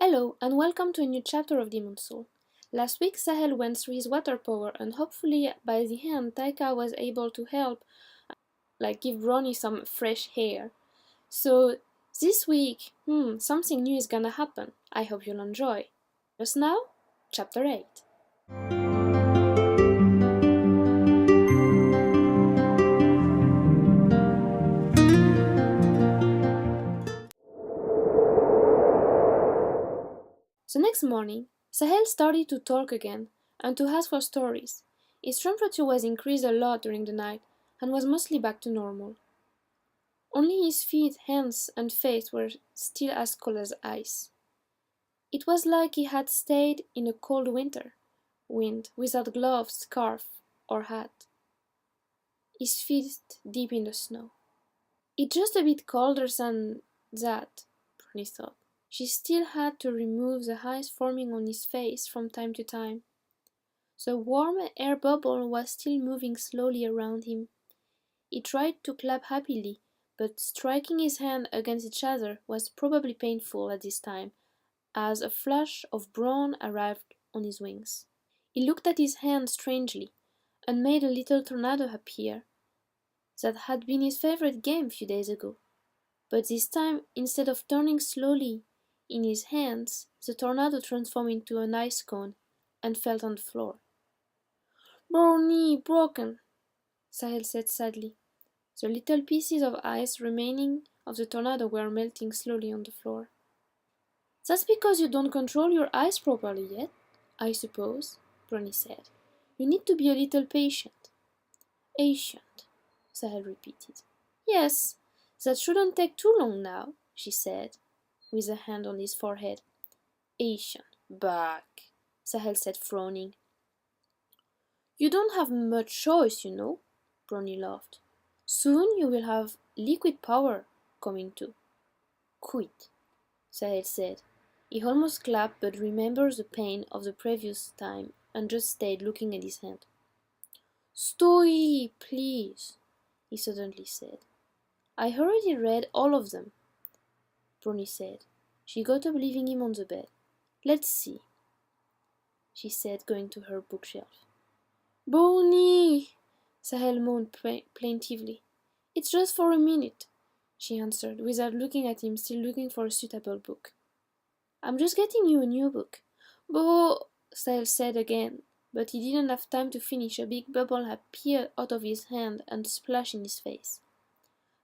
Hello, and welcome to a new chapter of Demon Soul. Last week, Sahel went through his water power, and hopefully by the end, Taika was able to help, give Ronnie some fresh air. So, this week, something new is gonna happen. I hope you'll enjoy. Just now, Chapter 8. The next morning, Sahel started to talk again and to ask for stories. His temperature was increased a lot during the night and was mostly back to normal. Only his feet, hands, and face were still as cold as ice. It was like he had stayed in a cold winter wind without gloves, scarf, or hat. His feet deep in the snow. It's just a bit colder than that, Bruni thought. She still had to remove the ice forming on his face from time to time. The warm air bubble was still moving slowly around him. He tried to clap happily, but striking his hands against each other was probably painful at this time, as a flash of brown arrived on his wings. He looked at his hand strangely, and made a little tornado appear. That had been his favorite game a few days ago. But this time, instead of turning slowly in his hands, the tornado transformed into an ice cone and fell on the floor. "Brownie, broken," Sahel said sadly. The little pieces of ice remaining of the tornado were melting slowly on the floor. "That's because you don't control your ice properly yet, I suppose," Brownie said. "You need to be a little patient." "Patient," Sahel repeated. "Yes, that shouldn't take too long now," she said, with a hand on his forehead. "Patient, back," Sahel said, frowning. "You don't have much choice, you know," Brownie laughed. "Soon you will have liquid power coming too." "Quit," Sahel said. He almost clapped but remembered the pain of the previous time and just stayed looking at his hand. "Stoy, please," he suddenly said. "I already read all of them," Brownie said. She got up, leaving him on the bed. "Let's see," she said, going to her bookshelf. "Brownie," Sahel moaned plaintively. "It's just for a minute," she answered, without looking at him, still looking for a suitable book. "I'm just getting you a new book." "Bo," Sahel said again, but he didn't have time to finish. A big bubble appeared out of his hand and splashed in his face.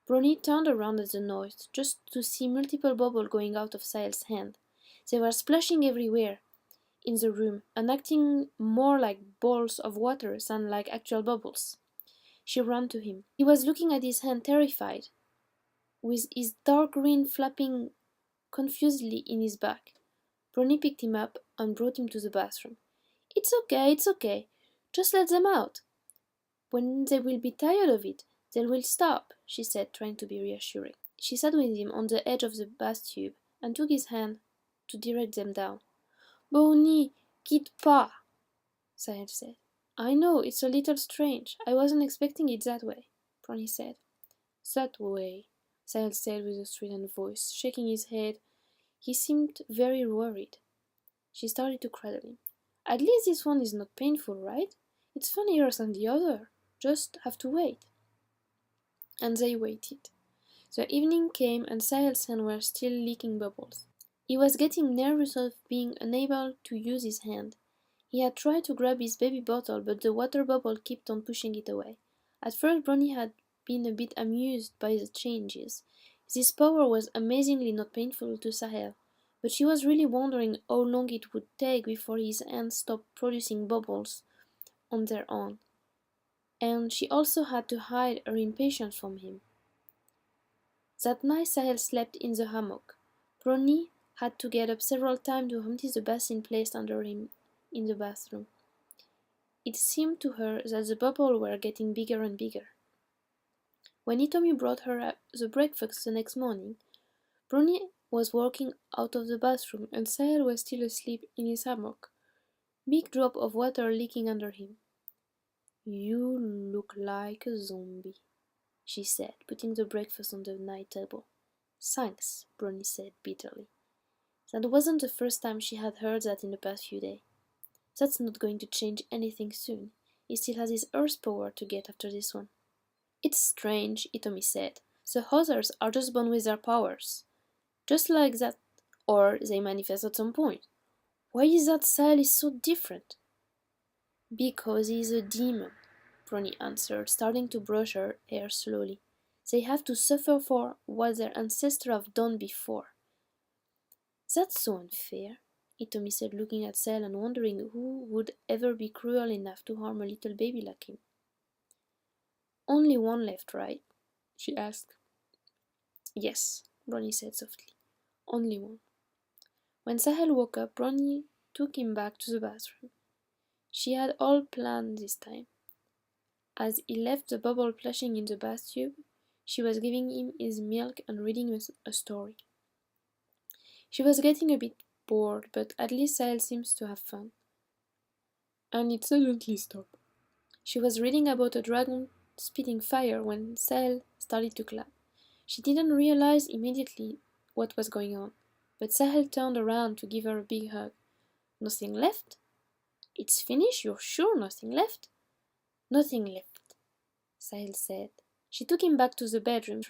Brownie turned around at the noise, just to see multiple bubbles going out of Sahel's hand. They were splashing everywhere in the room, and acting more like balls of water than like actual bubbles. She ran to him. He was looking at his hand, terrified, with his dark green flapping confusedly in his back. Brownie picked him up and brought him to the bathroom. It's okay. Just let them out. When they will be tired of it, they will stop," she said, trying to be reassuring. She sat with him on the edge of the bathtub and took his hand to direct them down. "Brownie, quitte pas," Sahel said. "I know, it's a little strange. I wasn't expecting it that way," Brownie said. "That way," Sahel said with a strident voice, shaking his head. He seemed very worried. She started to cradle him. "At least this one is not painful, right? It's funnier than the other. Just have to wait." And they waited. The evening came and Sahel's hands were still leaking bubbles. He was getting nervous of being unable to use his hand. He had tried to grab his baby bottle, but the water bubble kept on pushing it away. At first Brownie had been a bit amused by the changes. This power was amazingly not painful to Sahel, but she was really wondering how long it would take before his hands stopped producing bubbles on their own. And she also had to hide her impatience from him. That night Sahel slept in the hammock. Brownie had to get up several times to empty the basin placed under him in the bathroom. It seemed to her that the bubbles were getting bigger and bigger. When Hitomi brought her the breakfast the next morning, Brownie was walking out of the bathroom and Sahel was still asleep in his hammock, big drop of water leaking under him. "You look like a zombie," she said, putting the breakfast on the night table. "Thanks," Brownie said bitterly. That wasn't the first time she had heard that in the past few days. That's not going to change anything soon. He still has his Earth power to get after this one. It's strange, Itomi said. The others are just born with their powers. Just like that. Or they manifest at some point. Why is that Sahel is so different? Because he's a demon, Brony answered, starting to brush her hair slowly. They have to suffer for what their ancestors have done before. That's so unfair, Itomi said, looking at Sahel and wondering who would ever be cruel enough to harm a little baby like him. Only one left, right? She asked. Yes, Brony said softly. Only one. When Sahel woke up, Brony took him back to the bathroom. She had all planned this time. As he left the bubble plashing in the bathtub, she was giving him his milk and reading a story. She was getting a bit bored, but at least Sahel seems to have fun. And it suddenly stopped. She was reading about a dragon spitting fire when Sahel started to clap. She didn't realize immediately what was going on, but Sahel turned around to give her a big hug. Nothing left? It's finished? You're sure nothing left? Nothing left, Sahel said. She took him back to the bedroom,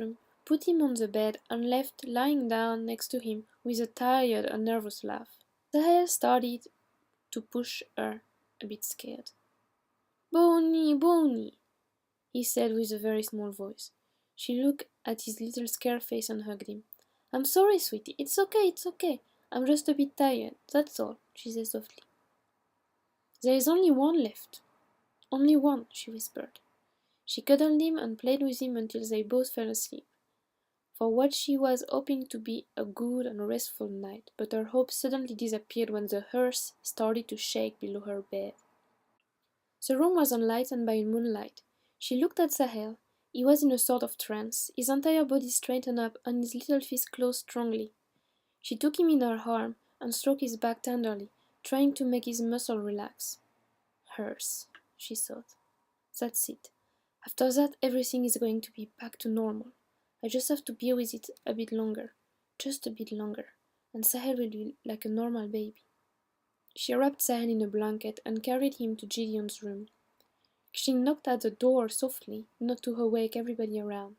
put him on the bed, and left lying down next to him with a tired and nervous laugh. Sahel started to push her, a bit scared. Bonnie, Bonnie, he said with a very small voice. She looked at his little scared face and hugged him. I'm sorry, sweetie. It's okay. I'm just a bit tired, that's all, she said softly. There is only one left. Only one, she whispered. She cuddled him and played with him until they both fell asleep. For what she was hoping to be a good and restful night, but her hope suddenly disappeared when the earth started to shake below her bed. The room was unlighted by moonlight. She looked at Sahel. He was in a sort of trance, his entire body straightened up and his little fist closed strongly. She took him in her arm and stroked his back tenderly, trying to make his muscle relax. Hers, she thought. That's it. After that, everything is going to be back to normal. I just have to be with it a bit longer. Just a bit longer. And Sahel will be like a normal baby. She wrapped Sahel in a blanket and carried him to Gideon's room. She knocked at the door softly, not to awake everybody around.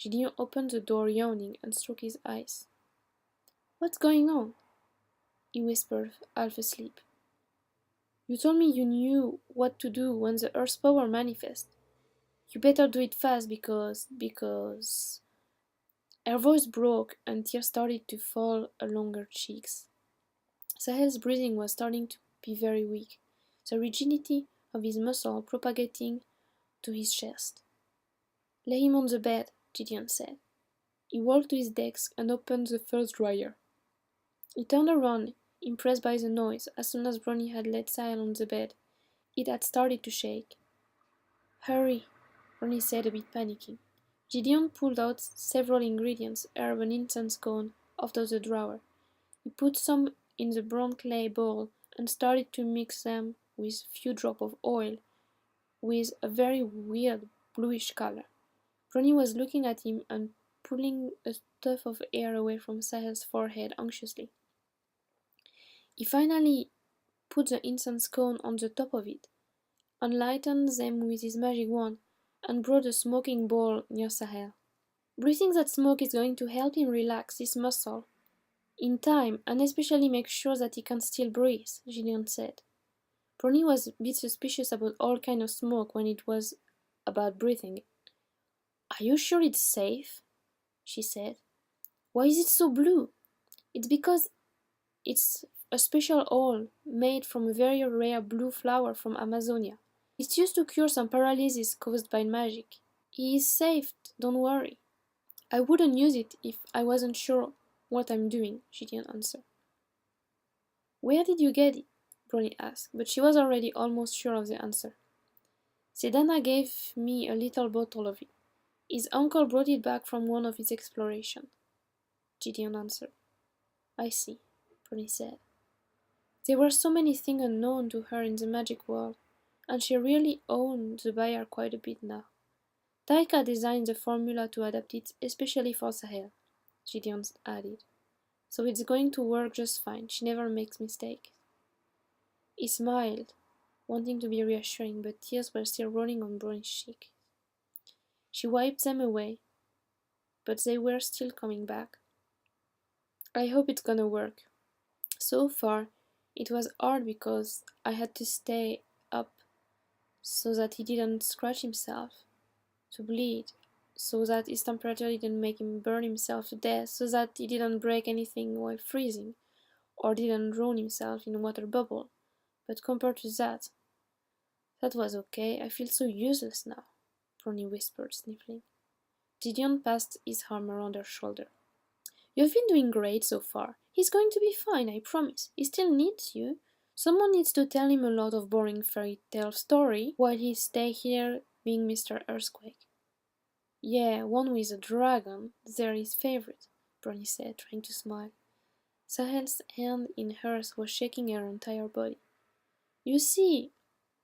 Gideon opened the door yawning and stroked his eyes. What's going on? He whispered, half asleep. You told me you knew what to do when the Earth's power manifests. You better do it fast because... Her voice broke and tears started to fall along her cheeks. Sahel's breathing was starting to be very weak, the rigidity of his muscle propagating to his chest. Lay him on the bed, Gideon said. He walked to his desk and opened the first drawer. He turned around, impressed by the noise, as soon as Brony had laid Sahel on the bed. It had started to shake. Hurry, Brony said, a bit panicking. Gideon pulled out several ingredients, herb and incense cone, out of the drawer. He put some in the brown clay bowl and started to mix them with a few drops of oil, with a very weird bluish color. Brony was looking at him and pulling a tuft of hair away from Sahel's forehead anxiously. He finally put the incense cone on the top of it, and lightened them with his magic wand, and brought a smoking bowl near Sahel. Breathing that smoke is going to help him relax his muscle in time, and especially make sure that he can still breathe, Gideon said. Brony was a bit suspicious about all kinds of smoke when it was about breathing. Are you sure it's safe? She said. Why is it so blue? It's because it's a special oil made from a very rare blue flower from Amazonia. It's used to cure some paralysis caused by magic. He is safe, don't worry. I wouldn't use it if I wasn't sure what I'm doing, Gideon answered. Where did you get it? Brony asked, but she was already almost sure of the answer. Sedana gave me a little bottle of it. His uncle brought it back from one of his explorations, Gideon answered. I see, Brony said. There were so many things unknown to her in the magic world, and she really owned the buyer quite a bit now. Taika designed the formula to adapt it especially for Sahel, Gideon added. so it's going to work just fine. She never makes mistakes. He smiled, wanting to be reassuring, but tears were still rolling on Brony's cheek. She wiped them away, but they were still coming back. I hope it's gonna work. So far, it was hard because I had to stay up so that he didn't scratch himself, to bleed, so that his temperature didn't make him burn himself to death, so that he didn't break anything while freezing, or didn't drown himself in a water bubble. But compared to that was okay. I feel so useless now, Brony whispered, sniffling. Gideon passed his arm around her shoulder. You've been doing great so far. He's going to be fine, I promise. He still needs you. Someone needs to tell him a lot of boring fairy tale story while he stays here being Mr. Earthquake. Yeah, one with a dragon. They're his favorite, Brony said, trying to smile. Sahel's hand in hers was shaking her entire body. You see,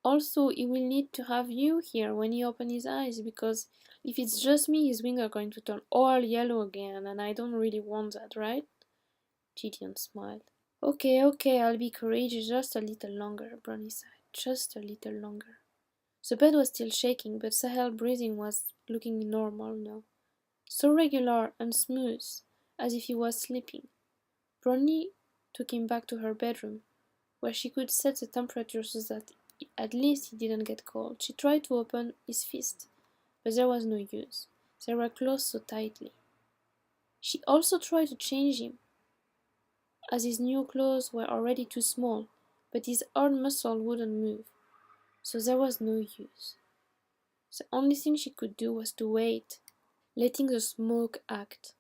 also he will need to have you here when he opens his eyes, because if it's just me, his wings are going to turn all yellow again, and I don't really want that, right? Gideon smiled. Okay, I'll be courageous just a little longer, Brony sighed. Just a little longer. The bed was still shaking, but Sahel's breathing was looking normal now. So regular and smooth, as if he was sleeping. Brony took him back to her bedroom, where she could set the temperature so that at least he didn't get cold. She tried to open his fist, but there was no use. They were closed so tightly. She also tried to change him, as his new clothes were already too small, but his hard muscle wouldn't move, so there was no use. The only thing she could do was to wait, letting the smoke act.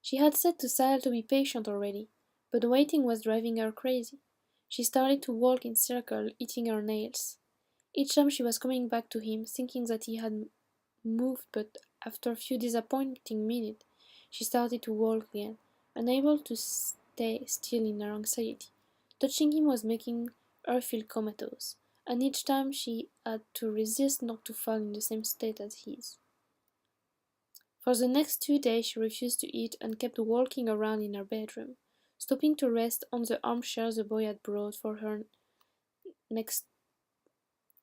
She had said to Sahel to be patient already, but waiting was driving her crazy. She started to walk in circles, eating her nails. Each time she was coming back to him, thinking that he had moved, but after a few disappointing minutes, she started to walk again, unable to stay still in her anxiety. Touching him was making her feel comatose, and each time she had to resist not to fall in the same state as his. For the next 2 days she refused to eat and kept walking around in her bedroom, stopping to rest on the armchair the boy had brought for her next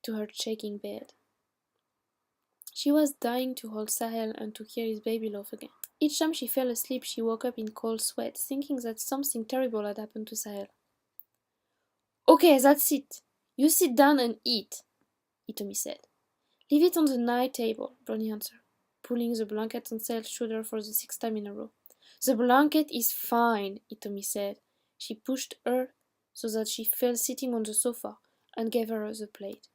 to her shaking bed. She was dying to hold Sahel and to hear his baby laugh again. Each time she fell asleep, she woke up in cold sweat, thinking that something terrible had happened to Sahel. Okay, that's it. You sit down and eat, Itomi said. Leave it on the night table, Brony answered, pulling the blanket on Sahel's shoulder for the 6th time in a row. The blanket is fine, Itomi said. She pushed her so that she fell sitting on the sofa and gave her the plate.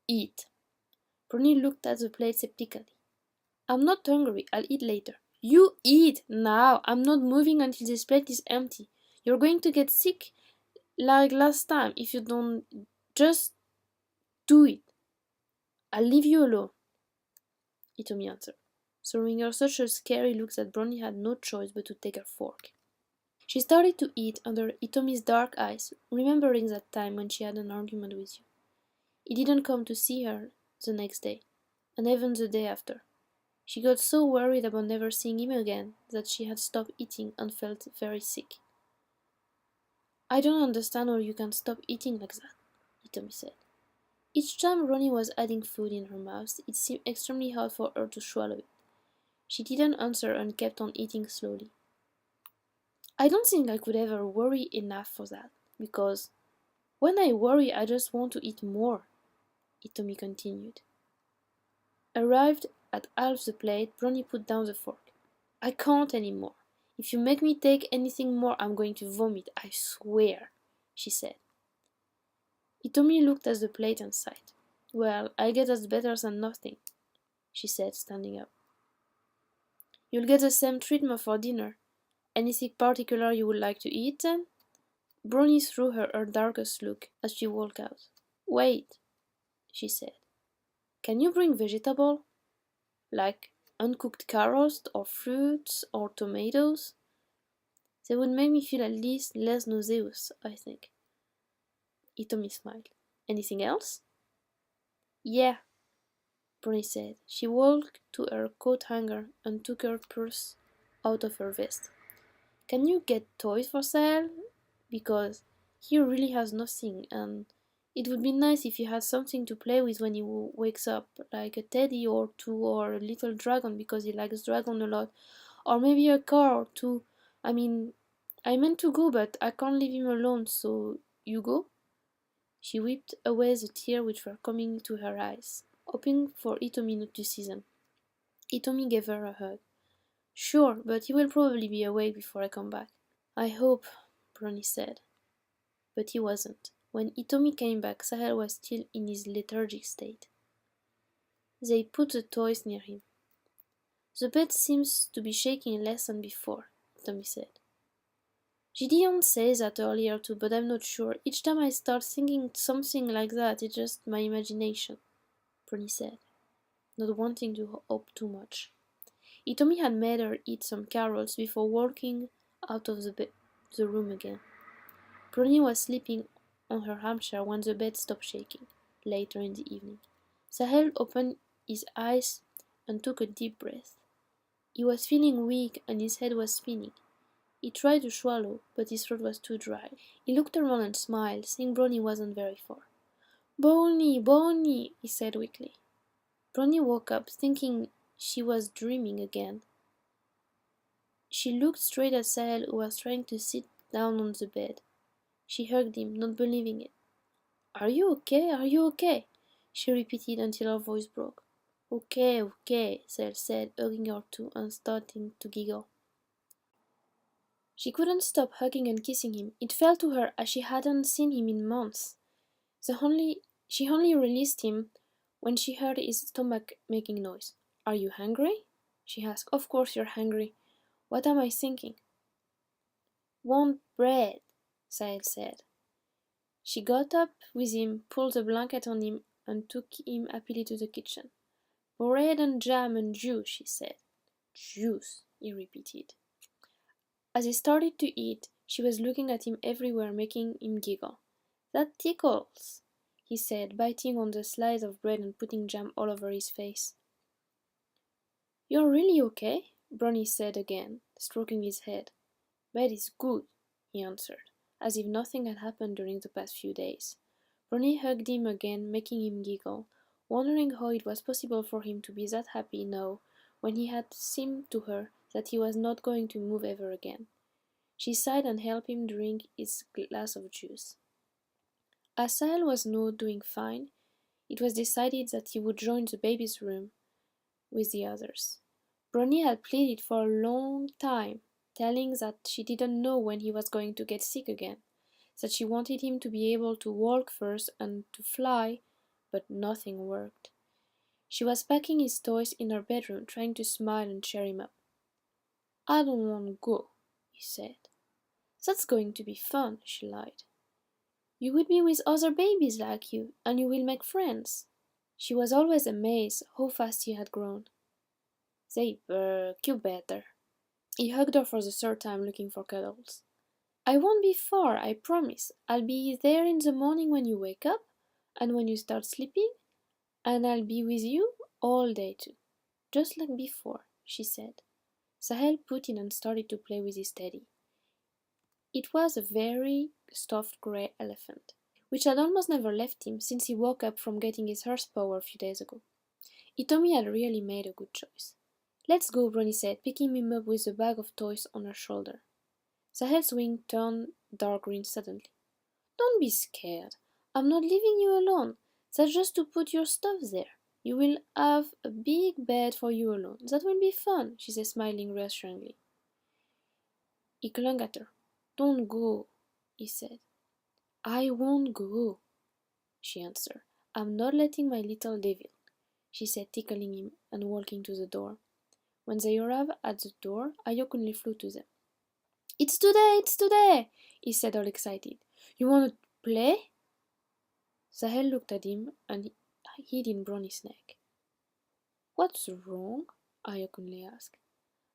Eat. Brony looked at the plate skeptically. I'm not hungry. I'll eat later. You eat now. I'm not moving until this plate is empty. You're going to get sick like last time if you don't just do it. I'll leave you alone, Itomi answered, throwing her such a scary look that Brony had no choice but to take her fork. She started to eat under Itomi's dark eyes, remembering that time when she had an argument with you. He didn't come to see her the next day, and even the day after. She got so worried about never seeing him again that she had stopped eating and felt very sick. I don't understand how you can stop eating like that, Itomi said. Each time Ronnie was adding food in her mouth, it seemed extremely hard for her to swallow it. She didn't answer and kept on eating slowly. I don't think I could ever worry enough for that, because when I worry I just want to eat more, Itomi continued. Arrived at half the plate, Brony put down the fork. I can't anymore. If you make me take anything more, I'm going to vomit, I swear, she said. Itomi looked at the plate and sighed. Well, I guess that's better than nothing, she said, standing up. You'll get the same treatment for dinner. Anything particular you would like to eat, then? Brony threw her darkest look as she walked out. Wait, she said. Can you bring vegetable? Like uncooked carrots or fruits or tomatoes? They would make me feel at least less nauseous, I think. Itomi smiled. Anything else? Yeah, Brony said. She walked to her coat hanger and took her purse out of her vest. Can you get toys for Sahel? Because he really has nothing, and it would be nice if he had something to play with when he wakes up, like a teddy or two, or a little dragon because he likes dragon a lot, or maybe a car or two. I mean, I meant to go, but I can't leave him alone, so you go? She wiped away the tears which were coming to her eyes, hoping for Hitomi not to see them. Hitomi gave her a hug. Sure, but he will probably be awake before I come back. I hope, Brony said. But he wasn't. When Hitomi came back, Sahel was still in his lethargic state. They put the toys near him. The bed seems to be shaking less than before, Hitomi said. Gideon says that earlier too, but I'm not sure. Each time I start thinking something like that, it's just my imagination, Brony said, not wanting to hope too much. Hitomi had made her eat some carrots before walking out of the room again. Brony was sleeping on her armchair when the bed stopped shaking, later in the evening. Sahel opened his eyes and took a deep breath. He was feeling weak and his head was spinning. He tried to swallow, but his throat was too dry. He looked around and smiled, seeing Brony wasn't very far. Brony, Brony, he said weakly. Brony woke up, thinking she was dreaming again. She looked straight at Sahel, who was trying to sit down on the bed. She hugged him, not believing it. Are you okay? Are you okay? She repeated until her voice broke. Okay, okay, Sahel said, hugging her too and starting to giggle. She couldn't stop hugging and kissing him. It felt to her as she hadn't seen him in months. She only released him when she heard his stomach making noise. Are you hungry? She asked. Of course you're hungry. What am I thinking? Want bread, Sahel said. She got up with him, pulled a blanket on him, and took him happily to the kitchen. Bread and jam and juice, she said. Juice, he repeated. As he started to eat, she was looking at him everywhere, making him giggle. That tickles, he said, biting on the slice of bread and putting jam all over his face. You're really okay? Brony said again, stroking his head. Bed is good, he answered, as if nothing had happened during the past few days. Brony hugged him again, making him giggle, wondering how it was possible for him to be that happy now, when he had seemed to her that he was not going to move ever again. She sighed and helped him drink his glass of juice. As Sahel was now doing fine, it was decided that he would join the baby's room with the others. Brony had pleaded for a long time, telling that she didn't know when he was going to get sick again, that she wanted him to be able to walk first and to fly, but nothing worked. She was packing his toys in her bedroom, trying to smile and cheer him up. I don't want to go, he said. That's going to be fun, she lied. You will be with other babies like you, and you will make friends. She was always amazed how fast he had grown. They work, you better. He hugged her for the third time, looking for cuddles. I won't be far, I promise. I'll be there in the morning when you wake up, and when you start sleeping, and I'll be with you all day too. Just like before, she said. Sahel put in and started to play with his teddy. It was a very stuffed grey elephant, which had almost never left him since he woke up from getting his horsepower a few days ago. Hitomi had really made a good choice. Let's go, Brony said, picking him up with a bag of toys on her shoulder. Sahel's wing turned dark green suddenly. Don't be scared. I'm not leaving you alone. That's just to put your stuff there. You will have a big bed for you alone. That will be fun, she said, smiling reassuringly. He clung at her. Don't go, he said. I won't go, she answered. I'm not letting my little devil, she said, tickling him and walking to the door. When they arrived at the door, Ayokuni flew to them. It's today, he said, all excited. You want to play? Sahel looked at him and hid in Brony's neck. What's wrong? Ayokuni asked.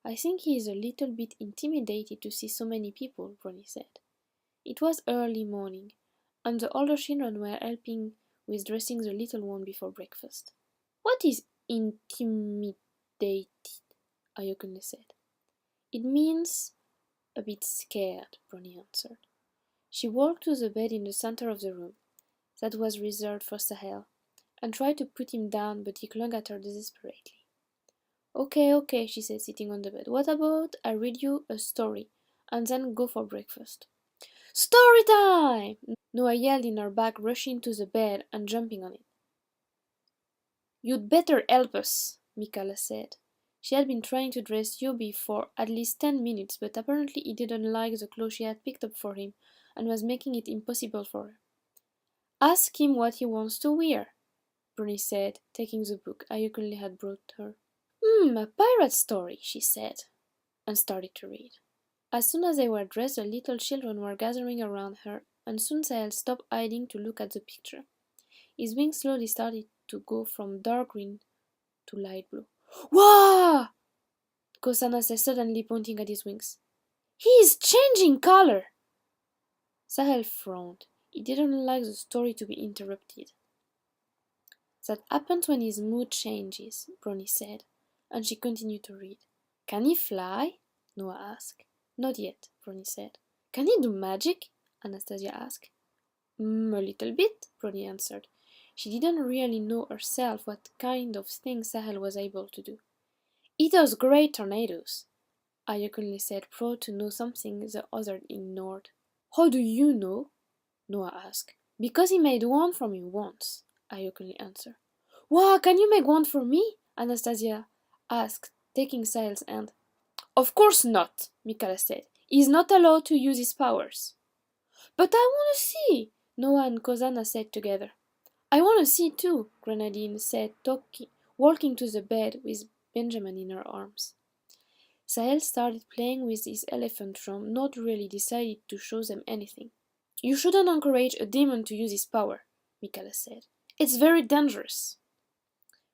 I think he is a little bit intimidated to see so many people, Brony said. It was early morning, and the older children were helping with dressing the little one before breakfast. What is intimidated? Ayokuni said. It means A bit scared, Bronnie answered. She walked to the bed in the center of the room, that was reserved for Sahel, and tried to put him down, but he clung at her desperately. Okay, she said, sitting on the bed. What about I read you a story, and then go for breakfast? Story time! Noah yelled in her back, rushing to the bed and jumping on it. You'd better help us, Mikala said. She had been trying to dress Yobi for at least 10 minutes, but apparently he didn't like the clothes she had picked up for him and was making it impossible for her. Ask him what he wants to wear, Bruni said, taking the book Ayukunle had brought her. A pirate story, she said, and started to read. As soon as they were dressed, the little children were gathering around her, and soon Sahel stopped hiding to look at the picture. His wings slowly started to go from dark green to light blue. Wah! Kosana said, suddenly pointing at his wings. He is changing color! Sahel frowned. He didn't like the story to be interrupted. That happens when his mood changes, Brony said, and she continued to read. Can he fly? Noah asked. Not yet, Brony said. Can he do magic? Anastasia asked. A little bit, Brony answered. She didn't really know herself what kind of things Sahel was able to do. He does great tornadoes, Ayukunle said, proud to know something the other ignored. How do you know? Noah asked. Because he made one for me once, Ayukunle answered. Wow, can you make one for me? Anastasia asked, taking Sahel's hand. Of course not, Mikala said. He's not allowed to use his powers. But I want to see, Noah and Kozana said together. I want to see too, Grenadine said, walking to the bed with Benjamin in her arms. Sahel started playing with his elephant drum, not really decided to show them anything. You shouldn't encourage a demon to use his power, Mikala said. It's very dangerous.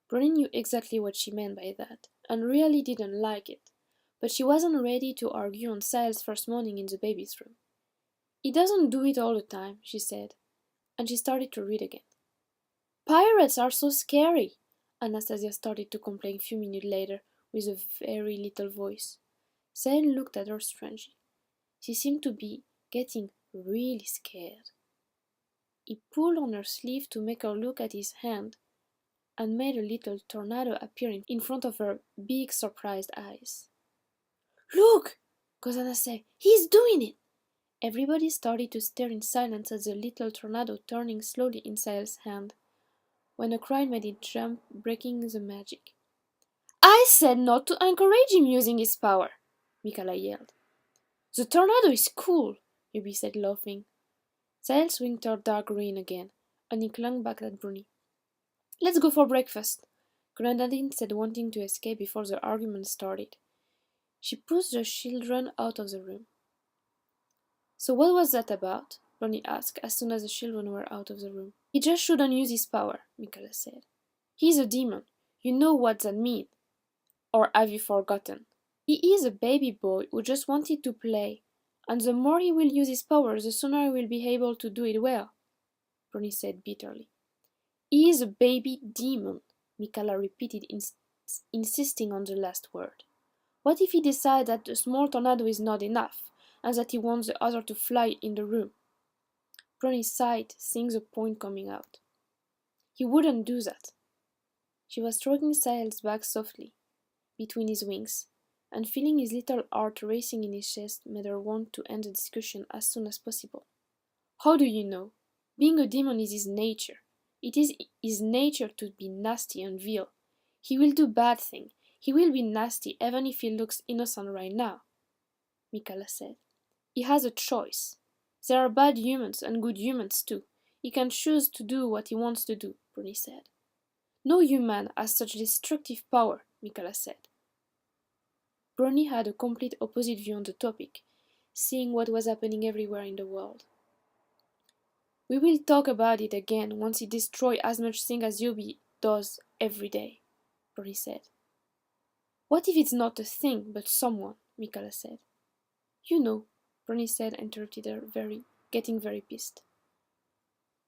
Bronnie knew exactly what she meant by that, and really didn't like it, but she wasn't ready to argue on Sahel's first morning in the baby's room. He doesn't do it all the time, she said, and she started to read again. Pirates are so scary, Anastasia started to complain a few minutes later with a very little voice. Sahel looked at her strangely. She seemed to be getting really scared. He pulled on her sleeve to make her look at his hand and made a little tornado appear in front of her big surprised eyes. Look, Kozana said, he's doing it! Everybody started to stare in silence at the little tornado turning slowly in Sahel's hand, when a cry made it jump, breaking the magic. I said not to encourage him using his power, Mikala yelled. The tornado is cool, Yubi said, laughing. Sahel's wing turned dark green again, and he clung back at Bruni. Let's go for breakfast, Grenadine said, wanting to escape before the argument started. She pushed the children out of the room. So what was that about? Bruni asked as soon as the children were out of the room. He just shouldn't use his power, Mikala said. He's a demon. You know what that means. Or have you forgotten? He is a baby boy who just wanted to play, and the more he will use his power, the sooner he will be able to do it well, Bruni said bitterly. He is a baby demon, Mikala repeated, insisting on the last word. What if he decides that a small tornado is not enough, and that he wants the other to fly in the room? Bruni sighed, seeing the point coming out. He wouldn't do that. She was stroking Sahel's back softly, between his wings, and feeling his little heart racing in his chest made her want to end the discussion as soon as possible. How do you know? Being a demon is his nature. It is his nature to be nasty and vile. He will do bad things. He will be nasty even if he looks innocent right now, Mikala said. He has a choice. There are bad humans and good humans too. He can choose to do what he wants to do, Bruni said. No human has such destructive power, Mikala said. Bruni had a complete opposite view on the topic, seeing what was happening everywhere in the world. We will talk about it again once he destroys as much thing as Yobi does every day, Bruni said. What if it's not a thing, but someone, Mikala said. You know, Bruni said, interrupted her, getting very pissed.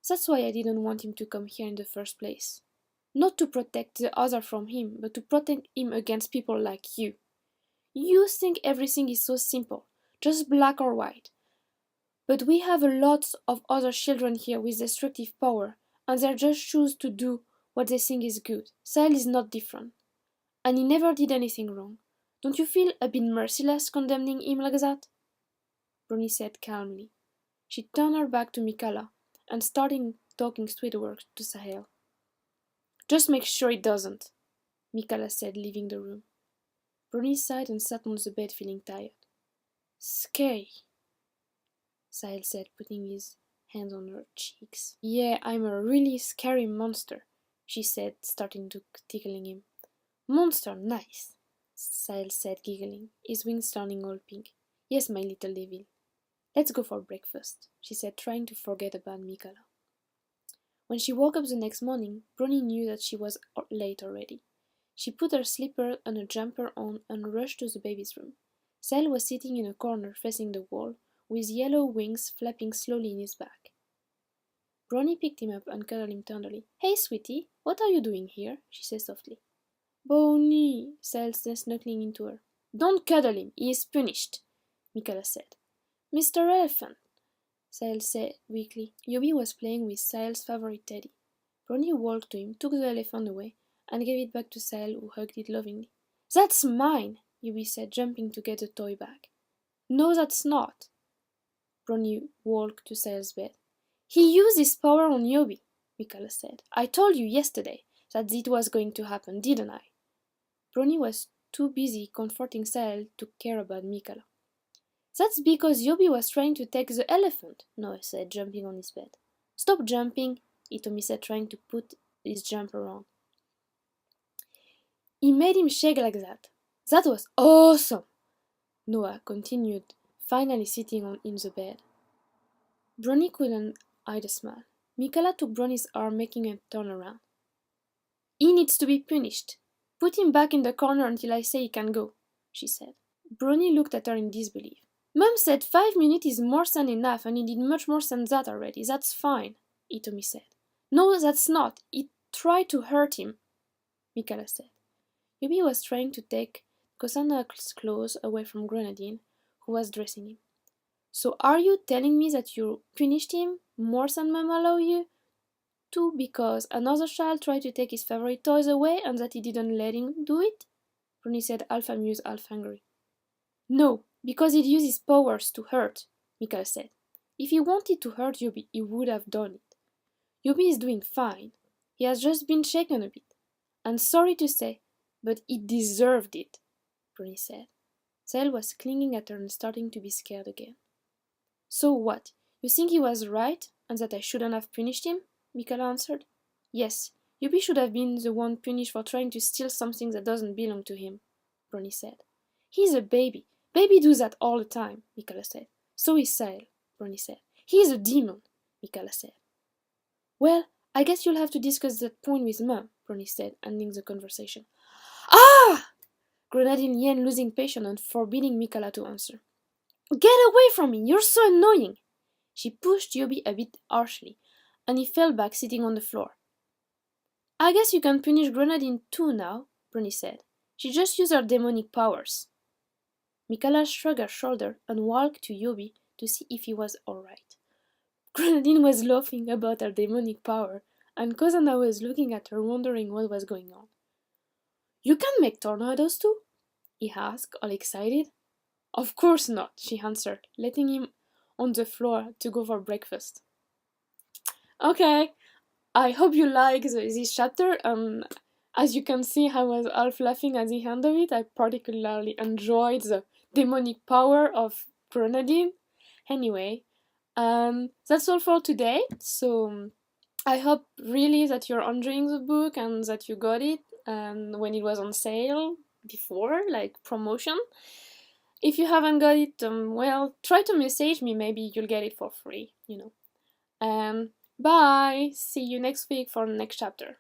That's why I didn't want him to come here in the first place. Not to protect the other from him, but to protect him against people like you. You think everything is so simple. just black or white. But we have a lot of other children here with destructive power, and they just choose to do what they think is good. Sahel is not different. And he never did anything wrong. Don't you feel a bit merciless condemning him like that? Bruni said calmly. She turned her back to Mikala and started talking sweet words to Sahel. Just make sure it doesn't, Mikala said, leaving the room. Bruni sighed and sat on the bed feeling tired. Scary, Sahel said, putting his hands on her cheeks. Yeah, I'm a really scary monster, she said, starting to tickling him. Monster, nice, Sahel said, giggling, his wings turning all pink. Yes, my little devil. Let's go for breakfast, she said, trying to forget about Mikala. When she woke up the next morning, Bruni knew that she was late already. She put her slipper and a jumper on and rushed to the baby's room. Sahel was sitting in a corner facing the wall, with yellow wings flapping slowly in his back. Bruni picked him up and cuddled him tenderly. Hey, sweetie, what are you doing here? She said softly. Bonnie, Sahel said, snuggling into her. Don't cuddle him, he is punished, Mikala said. Mr. Elephant, Sahel said weakly. Yobi was playing with Sahel's favorite teddy. Bruni walked to him, took the elephant away, and gave it back to Sahel, who hugged it lovingly. That's mine, Yobi said, jumping to get the toy back. No, that's not. Bruni walked to Sahel's bed. He used his power on Yobi, Mikala said. I told you yesterday that it was going to happen, didn't I? Bruni was too busy comforting Sahel to care about Mikala. That's because Yobi was trying to take the elephant, Noah said, jumping on his bed. Stop jumping, Itomi said, trying to put his jumper on. He made him shake like that. That was awesome, Noah continued, finally sitting in the bed. Bruni couldn't hide a smile. Mikala took Bruni's arm, making him turn around. He needs to be punished. Put him back in the corner until I say he can go, she said. Bruni looked at her in disbelief. Mum said 5 minutes is more than enough, and he did much more than that already. That's fine, Itomi said. No, that's not. He tried to hurt him, Mikala said. Yobi was trying to take Kosana's clothes away from Grenadine, who was dressing him. So are you telling me that you punished him more than Mum allowed you to because another child tried to take his favorite toys away and that he didn't let him do it? Bruni said, half amused, half angry. No, because he'd used his powers to hurt, Mikala said. If he wanted to hurt Yobi, he would have done it. Yobi is doing fine. He has just been shaken a bit. And sorry to say, but he deserved it, Bruni said. Sahel was clinging at her and starting to be scared again. So what? You think he was right and that I shouldn't have punished him? Mikala answered. Yes, Yobi should have been the one punished for trying to steal something that doesn't belong to him, Bruni said. He's a baby. Baby do that all the time, Mikala said. So is Sahel, Bruni said. He's a demon, Mikala said. Well, I guess you'll have to discuss that point with Mum, Bruni said, ending the conversation. Ah! Grenadine yelled, losing patience and forbidding Mikala to answer. Get away from me! You're so annoying! She pushed Yobi a bit harshly, and he fell back, sitting on the floor. I guess you can punish Grenadine too now, Bruni said. She just used her demonic powers. Mikala shrugged her shoulder and walked to Yobi to see if he was all right. Grenadine was laughing about her demonic power, and Kozana was looking at her, wondering what was going on. You can make tornadoes too? He asked, all excited. Of course not, she answered, letting him on the floor to go for breakfast. Okay, I hope you like this chapter. As you can see, I was half laughing at the end of it. I particularly enjoyed the demonic power of Grenadine. Anyway, that's all for today. So I hope really that you're enjoying the book and that you got it when it was on sale before, like promotion. If you haven't got it, well, try to message me. Maybe you'll get it for free, Bye! See you next week for the next chapter.